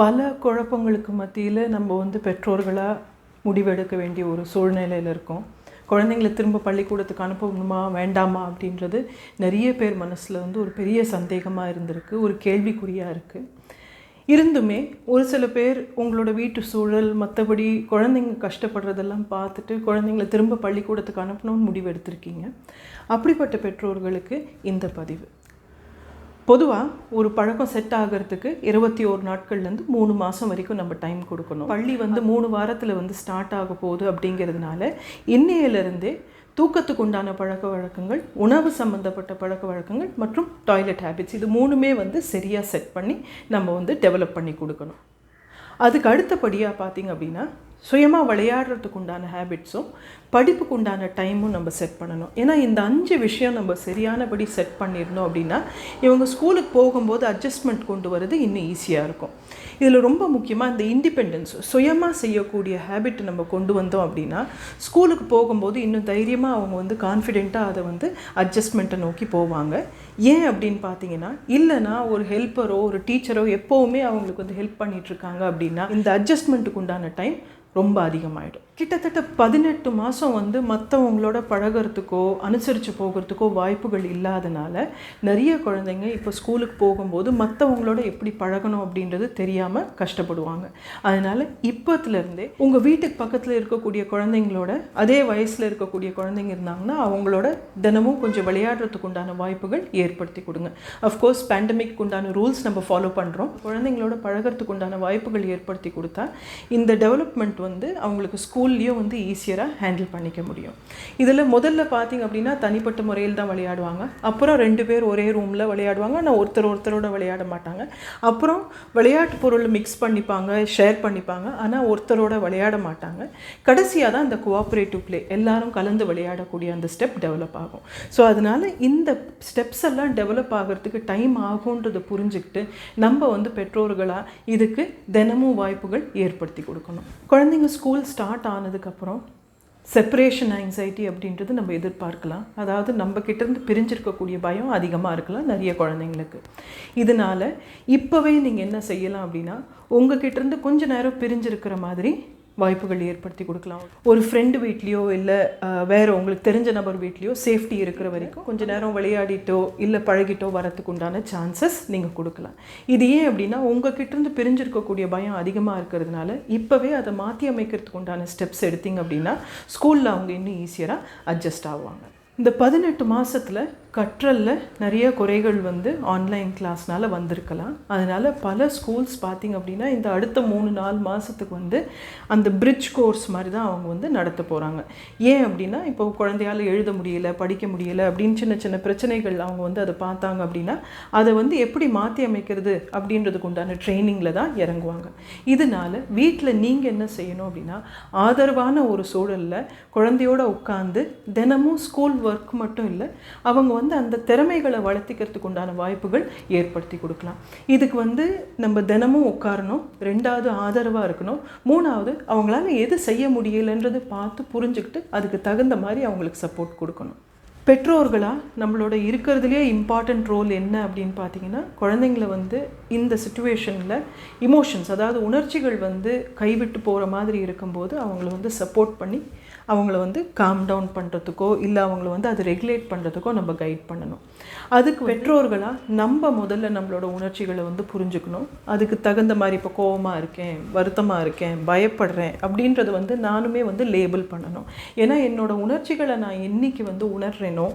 பல குழப்பங்களுக்கு மத்தியில் நம்ம வந்து பெற்றோர்களாக முடிவெடுக்க வேண்டிய ஒரு சூழ்நிலையில் இருக்கோம். குழந்தைங்களை திரும்ப பள்ளிக்கூடத்துக்கு அனுப்பணுமா வேண்டாமா அப்படின்றது நிறைய பேர் மனசில் வந்து ஒரு பெரிய சந்தேகமாக இருந்திருக்கு, ஒரு கேள்விக்குறியாக இருக்குது. இருந்துமே ஒரு சில பேர் உங்களோட வீட்டு சூழல் மற்றபடி குழந்தைங்க கஷ்டப்படுறதெல்லாம் பார்த்துட்டு குழந்தைங்களை திரும்ப பள்ளிக்கூடத்துக்கு அனுப்பணும்னு முடிவு எடுத்திருக்கீங்க. அப்படிப்பட்ட பெற்றோர்களுக்கு இந்த பதிவு. பொதுவாக ஒரு பழக்கம் செட் ஆகிறதுக்கு 21 நாட்கள்லேருந்து 3 மாதம் வரைக்கும் நம்ம டைம் கொடுக்கணும். பள்ளி வந்து 3 வாரத்தில் வந்து ஸ்டார்ட் ஆக போகுது. அப்படிங்கிறதுனால இன்னையிலிருந்தே தூக்கத்துக்கு உண்டான பழக்க வழக்கங்கள், உணவு சம்மந்தப்பட்ட பழக்க வழக்கங்கள் மற்றும் டாய்லெட் ஹேபிட்ஸ், இது 3மே வந்து சரியாக செட் பண்ணி நம்ம வந்து டெவலப் பண்ணி கொடுக்கணும். அதுக்கு அடுத்தபடியாக பார்த்திங்க அப்படின்னா சுயமாக விளையாடுறதுக்கு உண்டான ஹேபிட்ஸும் படிப்புக்கு உண்டான டைமும் நம்ம செட் பண்ணணும். ஏன்னா இந்த 5 விஷயம் நம்ம சரியானபடி செட் பண்ணிடணும் அப்படின்னா இவங்க ஸ்கூலுக்கு போகும்போது அட்ஜஸ்ட்மெண்ட் கொண்டு வரது இன்னும் ஈஸியாக இருக்கும். இதில் ரொம்ப முக்கியமாக இந்த இண்டிபெண்டன்ஸ், சுயமாக செய்யக்கூடிய ஹேபிட் நம்ம கொண்டு வந்தோம் அப்படின்னா ஸ்கூலுக்கு போகும்போது இன்னும் தைரியமாக அவங்க வந்து கான்ஃபிடெண்ட்டாக அதை வந்து அட்ஜஸ்ட்மெண்ட்டை நோக்கி போவாங்க. ஏன் அப்படின்னு பார்த்தீங்கன்னா, இல்லைனா ஒரு ஹெல்ப்பரோ ஒரு டீச்சரோ எப்போவுமே அவங்களுக்கு வந்து ஹெல்ப் பண்ணிகிட்ருக்காங்க அப்படின்னா இந்த அட்ஜஸ்ட்மெண்ட்டுக்கு உண்டான டைம் ரொம்ப அதிகமாகிடும். கிட்டத்தட்ட 18 மாதம் வந்து மற்றவங்களோட பழகிறதுக்கோ அனுசரித்து போகிறதுக்கோ வாய்ப்புகள் இல்லாதனால நிறைய குழந்தைங்க இப்போ ஸ்கூலுக்கு போகும்போது மற்றவங்களோட எப்படி பழகணும் அப்படின்றது தெரியாமல் கஷ்டப்படுவாங்க. அதனால் இப்போத்துலேருந்தே உங்கள் வீட்டுக்கு பக்கத்தில் இருக்கக்கூடிய குழந்தைங்களோட அதே வயசில் இருக்கக்கூடிய குழந்தைங்க இருந்தாங்கன்னா அவங்களோட தினமும் கொஞ்சம் விளையாடுறதுக்கு உண்டான வாய்ப்புகள் ஏற்படுத்தி கொடுங்க. அஃப்கோர்ஸ் பேண்டமிக் உண்டான ரூல்ஸ் நம்ம ஃபாலோ பண்ணுறோம். குழந்தைங்களோட பழகிறதுக்கு உண்டான வாய்ப்புகள் ஏற்படுத்தி கொடுத்தா இந்த டெவலப்மெண்ட் வந்து அவங்களுக்கு ஸ்கூல்லையும் வந்து ஈஸியராக ஹேண்டில் பண்ணிக்க முடியும். இதில் முதல்ல பார்த்திங்க அப்படின்னா தனிப்பட்ட முறையில் தான் விளையாடுவாங்க. அப்புறம் 2 பேர் ஒரே ரூமில் விளையாடுவாங்க, ஆனால் ஒருத்தரோட விளையாட மாட்டாங்க. அப்புறம் விளையாட்டு பொருள் மிக்ஸ் பண்ணிப்பாங்க, ஷேர் பண்ணிப்பாங்க, ஆனால் ஒருத்தரோட விளையாட மாட்டாங்க. கடைசியாக தான் இந்த கோஆப்ரேட்டிவ் ப்ளே, எல்லாரும் கலந்து விளையாடக்கூடிய அந்த ஸ்டெப் டெவலப் ஆகும். ஸோ அதனால் இந்த ஸ்டெப்ஸ் எல்லாம் டெவலப் ஆகிறதுக்கு டைம் ஆகுன்றதை புரிஞ்சுக்கிட்டு நம்ம வந்து பெற்றோர்களாக இதுக்கு தினமும் வாய்ப்புகள் ஏற்படுத்தி கொடுக்கணும். குழந்தைங்க ஸ்கூல் ஸ்டார்ட் ஆனதுக்கப்புறம் செப்பரேஷன் ஆங்ஸைட்டி அப்படின்றது நம்ம எதிர்பார்க்கலாம். அதாவது நம்ம கிட்டேருந்து பிரிஞ்சிருக்கக்கூடிய பயம் அதிகமாக இருக்கலாம் நிறைய குழந்தைங்களுக்கு. இதனால் இப்போவே நீங்கள் என்ன செய்யலாம் அப்படின்னா உங்கள் கிட்டேருந்து கொஞ்ச நேரம் பிரிஞ்சிருக்கிற மாதிரி வாய்ப்புகள் ஏற்படுத்தி கொடுக்கலாம். ஒரு ஃப்ரெண்டு வீட்லேயோ இல்லை வேறு உங்களுக்கு தெரிஞ்ச நபர் வீட்லேயோ சேஃப்டி இருக்கிற வரைக்கும் கொஞ்சம் நேரம் விளையாடிட்டோ இல்லை பழகிட்டோ வரத்துக்கு உண்டான சான்சஸ் நீங்கள் கொடுக்கலாம். இது ஏன் அப்படின்னா உங்கள் கிட்டேருந்து பிரிஞ்சிருக்கக்கூடிய பயம் அதிகமாக இருக்கிறதுனால இப்போவே அதை மாற்றி அமைக்கிறதுக்கு உண்டான ஸ்டெப்ஸ் எடுத்திங்க அப்படின்னா ஸ்கூலில் அவங்க இன்னும் ஈஸியராக அட்ஜஸ்ட் ஆகுவாங்க. இந்த 18 மாதத்தில் கற்றலில் நிறைய குறைகள் வந்து ஆன்லைன் கிளாஸ்னால் வந்திருக்கலாம். அதனால் பல ஸ்கூல்ஸ் பார்த்திங்க அப்படின்னா இந்த அடுத்த 3-4 மாதத்துக்கு வந்து அந்த பிரிட்ஜ் கோர்ஸ் மாதிரி தான் அவங்க வந்து நடத்த போகிறாங்க. ஏன் அப்படின்னா இப்போ குழந்தையால் எழுத முடியலை, படிக்க முடியலை அப்படின்னு சின்ன சின்ன பிரச்சனைகள் அவங்க வந்து அதை பார்த்தாங்க அப்படின்னா அதை வந்து எப்படி மாற்றி அமைக்கிறது அப்படின்றதுக்கு உண்டான ட்ரைனிங்கில் தான் இறங்குவாங்க. இதனால் வீட்டில் நீங்கள் என்ன செய்யணும் அப்படின்னா ஆதரவான ஒரு சூழலில் குழந்தையோடு உட்காந்து தினமும் ஸ்கூல் ஒர்க் மட்டும் இல்லை அவங்க வந்து அந்த திறமைகளை வளர்த்திக்கிறதுக்கு உண்டான வாய்ப்புகள் ஏற்படுத்தி கொடுக்கலாம். இதுக்கு வந்து நம்ம தினமும் உட்காரணும், 2வது ஆதரவாக இருக்கணும், 3வது அவங்களால எது செய்ய முடியலைன்றது பார்த்து புரிஞ்சுக்கிட்டு அதுக்கு தகுந்த மாதிரி அவங்களுக்கு சப்போர்ட் கொடுக்கணும். பெற்றோர்களாக நம்மளோட இருக்கிறதுலே இம்பார்ட்டண்ட் ரோல் என்ன அப்படின்னு பார்த்தீங்கன்னா குழந்தைங்களை வந்து இந்த சிச்சுவேஷனில் இமோஷன்ஸ், அதாவது உணர்ச்சிகள் வந்து கைவிட்டு போகிற மாதிரி இருக்கும்போது அவங்கள வந்து சப்போர்ட் பண்ணி அவங்கள வந்து காம் டவுன் பண்ணுறதுக்கோ இல்லை அவங்கள வந்து அதை ரெகுலேட் பண்ணுறதுக்கோ நம்ம கைட் பண்ணணும். அதுக்கு பெற்றோர்களாக நம்ம முதல்ல நம்மளோட உணர்ச்சிகளை வந்து புரிஞ்சுக்கணும். அதுக்கு தகுந்த மாதிரி இப்போ கோவமாக இருக்கேன், வருத்தமாக இருக்கேன், பயப்படுறேன் அப்படின்றத வந்து நானுமே வந்து லேபிள் பண்ணணும். ஏன்னா என்னோடய உணர்ச்சிகளை நான் என்னைக்கு வந்து உணர்றேனோ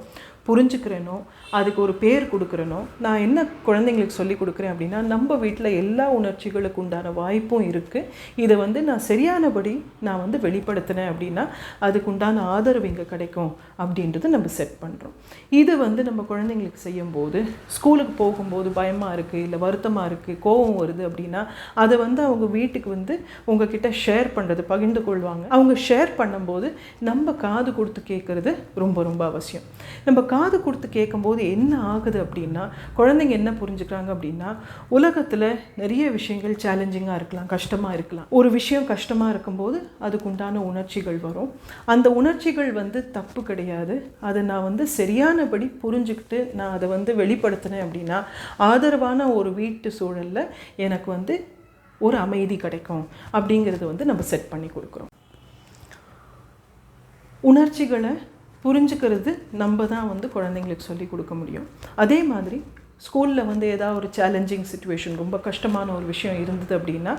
புரிஞ்சுக்கிறேனோ அதுக்கு ஒரு பேர் கொடுக்குறேனோ, நான் என்ன குழந்தைங்களுக்கு சொல்லி கொடுக்குறேன் அப்படின்னா நம்ம வீட்டில் எல்லா உணர்ச்சிகளுக்கு உண்டான வாய்ப்பும் இருக்குது, இதை வந்து நான் சரியானபடி நான் வந்து வெளிப்படுத்தினேன் அப்படின்னா அதுக்கு உண்டான ஆதரவு இங்கே கிடைக்கும் அப்படின்றது நம்ம செட் பண்ணுறோம். இது வந்து நம்ம குழந்தைங்களுக்கு செய்யும்போது ஸ்கூலுக்கு போகும்போது பயமாக இருக்குது இல்லை வருத்தமாக இருக்குது கோபம் வருது அப்படின்னா அதை வந்து அவங்க வீட்டுக்கு வந்து உங்ககிட்ட ஷேர் பண்ணுறது, பகிர்ந்து கொள்வாங்க. அவங்க ஷேர் பண்ணும்போது நம்ம காது கொடுத்து கேட்குறது ரொம்ப ரொம்ப அவசியம். நம்ம காது கொடுத்து கேட்கும்போது என்ன ஆகுது அப்படின்னா குழந்தைங்க என்ன புரிஞ்சுக்கிறாங்க அப்படின்னா உலகத்தில் நிறைய விஷயங்கள் சேலஞ்சிங்காக இருக்கலாம், கஷ்டமாக இருக்கலாம். ஒரு விஷயம் கஷ்டமாக இருக்கும்போது அதுக்கு உண்டான உணர்ச்சிகள் வரும். அந்த உணர்ச்சிகள் வந்து தப்பு கிடையாது. அதை நான் வந்து சரியானபடி புரிஞ்சுக்கிட்டு நான் அதை வந்து வெளிப்படுத்தினேன் அப்படின்னா ஆதரவான ஒரு வீட்டு சூழலில் எனக்கு வந்து ஒரு அமைதி கிடைக்கும் அப்படிங்கிறது வந்து நம்ம செட் பண்ணி கொடுக்குறோம். உணர்ச்சிகளை புரிஞ்சுக்கிறது நம்ம தான் வந்து குழந்தைங்களுக்கு சொல்லி கொடுக்க முடியும். அதே மாதிரி ஸ்கூலில் வந்து ஏதாவது ஒரு சேலஞ்சிங் சிச்சுவேஷன், ரொம்ப கஷ்டமான ஒரு விஷயம் இருந்தது அப்படின்னா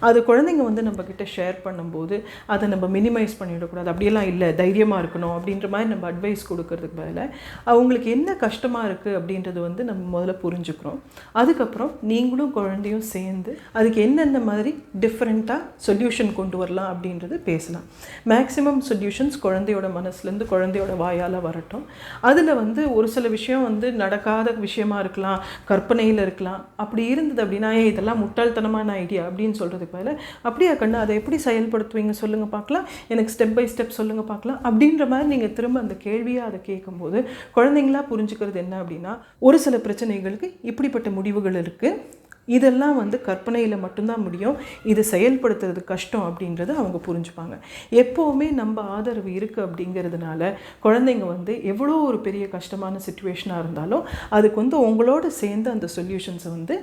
அது குழந்தைங்க வந்து நம்மக்கிட்ட ஷேர் பண்ணும்போது அதை நம்ம மினிமைஸ் பண்ணிவிடக்கூடாது. அப்படியெல்லாம் இல்லை, தைரியமாக இருக்கணும் அப்படின்ற மாதிரி நம்ம அட்வைஸ் கொடுக்கறதுக்கு பதிலாக அவங்களுக்கு என்ன கஷ்டமாக இருக்குது அப்படின்றது வந்து நம்ம முதல்ல புரிஞ்சுக்கிறோம். அதுக்கப்புறம் நீங்களும் குழந்தையும் சேர்ந்து அதுக்கு என்னென்ன மாதிரி டிஃப்ரெண்ட்டாக சொல்யூஷன் கொண்டு வரலாம் அப்படின்றது பேசலாம். மேக்ஸிமம் சொல்யூஷன்ஸ் குழந்தையோட மனசுலேருந்து குழந்தையோட வாயால் வரட்டும். அதில் வந்து ஒரு சில விஷயம் வந்து நடக்காத விஷயமா இருக்கலாம், கற்பனையில் இருக்கலாம். அப்படி இருந்தது அப்படின்னா இதெல்லாம் முட்டாள்தனமான ஐடியா அப்படின்னு சொல்கிறதுக்கு பதில், அப்படியா கண்ணு அதை எப்படி செயல்படுத்துவீங்க சொல்லுங்கள் பார்க்கலாம், எனக்கு ஸ்டெப் பை ஸ்டெப் சொல்லுங்கள் பார்க்கலாம் அப்படின்ற மாதிரி நீங்கள் திரும்ப அந்த கேள்வியாக அதை கேட்கும்போது குழந்தைங்களா புரிஞ்சுக்கிறது என்ன அப்படின்னா, ஒரு சில பிரச்சனைகளுக்கு இப்படிப்பட்ட முடிவுகள் இருக்குது, இதெல்லாம் வந்து கற்பனையில் மட்டும்தான் முடியும், இது செயல்படுத்துறது கஷ்டம் அப்படின்றத அவங்க புரிஞ்சுப்பாங்க. எப்போவுமே நம்ம ஆதரவு இருக்குது அப்படிங்கிறதுனால குழந்தைங்க வந்து எவ்வளோ ஒரு பெரிய கஷ்டமான சிச்சுவேஷனாக இருந்தாலும் அதுக்கு வந்து உங்களோட சேர்ந்து அந்த சொல்யூஷன்ஸை வந்து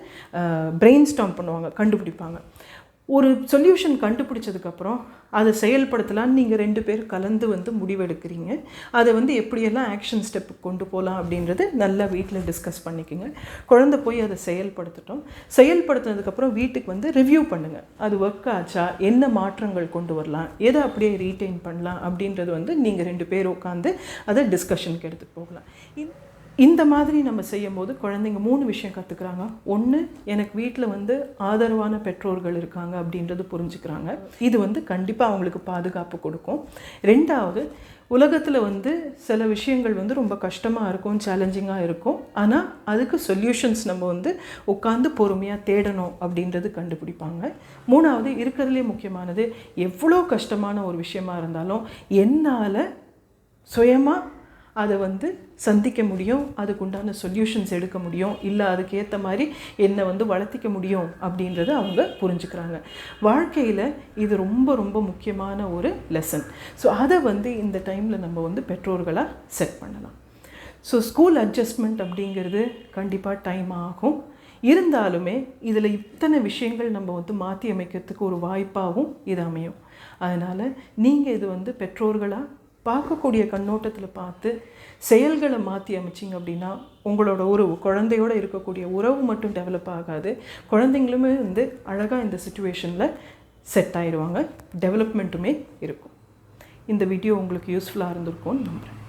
பிரெயின் ஸ்டார்ம் பண்ணுவாங்க, கண்டுபிடிப்பாங்க. ஒரு சொல்யூஷன் கண்டுபிடிச்சதுக்கப்புறம் அதை செயல்படுத்தலான்னு நீங்கள் 2 பேர் கலந்து வந்து முடிவெடுக்கிறீங்க. அதை வந்து எப்படியெல்லாம் ஆக்ஷன் ஸ்டெப்புக்கு கொண்டு போகலாம் அப்படின்றது நல்லா வீட்டில் டிஸ்கஸ் பண்ணிக்கோங்க. குழந்தை போய் அதை செயல்படுத்தட்டும். செயல்படுத்தினதுக்கப்புறம் வீட்டுக்கு வந்து ரிவ்யூ பண்ணுங்கள், அது ஒர்க் ஆச்சா, என்ன மாற்றங்கள் கொண்டு வரலாம், எதை அப்படியே ரீட்டைன் பண்ணலாம் அப்படின்றது வந்து நீங்கள் 2 பேர் உட்காந்து அதை டிஸ்கஷனுக்கு எடுத்துகிட்டு போகலாம். இந்த மாதிரி நம்ம செய்யும்போது குழந்தைங்க 3 விஷயம் கற்றுக்குறாங்க. 1, எனக்கு வீட்டில் வந்து ஆதரவான பெற்றோர்கள் இருக்காங்க அப்படின்றது புரிஞ்சுக்கிறாங்க. இது வந்து கண்டிப்பாக அவங்களுக்கு பாதுகாப்பு கொடுக்கும். 2வது, உலகத்தில் வந்து சில விஷயங்கள் வந்து ரொம்ப கஷ்டமாக இருக்கும், சேலஞ்சிங்காக இருக்கும், ஆனால் அதுக்கு சொல்யூஷன்ஸ் நம்ம வந்து உட்காந்து பொறுமையாக தேடணும் அப்படின்றது கண்டுபிடிப்பாங்க. 3வது, இருக்கிறதுலே முக்கியமானது, எவ்வளோ கஷ்டமான ஒரு விஷயமா இருந்தாலும் என்னால் சுயமாக அதை வந்து சந்திக்க முடியும், அதுக்குண்டான சொல்யூஷன்ஸ் எடுக்க முடியும், இல்லை அதுக்கேற்ற மாதிரி என்னை வந்து வளர்த்திக்க முடியும் அப்படின்றத அவங்க புரிஞ்சுக்கிறாங்க. வாழ்க்கையில் இது ரொம்ப ரொம்ப முக்கியமான ஒரு லெசன். ஸோ அதை வந்து இந்த டைமில் நம்ம வந்து பெற்றோர்களாக செட் பண்ணலாம். ஸோ ஸ்கூல் அட்ஜஸ்ட்மெண்ட் அப்படிங்கிறது கண்டிப்பாக டைம் ஆகும். இருந்தாலுமே இதில் இத்தனை விஷயங்கள் நம்ம வந்து மாற்றி அமைக்கிறதுக்கு ஒரு வாய்ப்பாகவும் இது அமையும். அதனால் நீங்கள் இது வந்து பெற்றோர்களாக பார்க்கக்கூடிய கண்ணோட்டத்தில் பார்த்து செயல்களை மாற்றி அமைச்சிங்க அப்படின்னா உங்களோட உறவு, குழந்தையோடு இருக்கக்கூடிய உறவு மட்டும் டெவலப் ஆகாது, குழந்தைங்களுமே வந்து அழகாக இந்த சிச்சுவேஷனில் செட் ஆயிடுவாங்க, டெவலப்மெண்ட்டுமே இருக்கும். இந்த வீடியோ உங்களுக்கு யூஸ்ஃபுல்லாக இருந்திருக்கும்னு நம்புகிறேன்.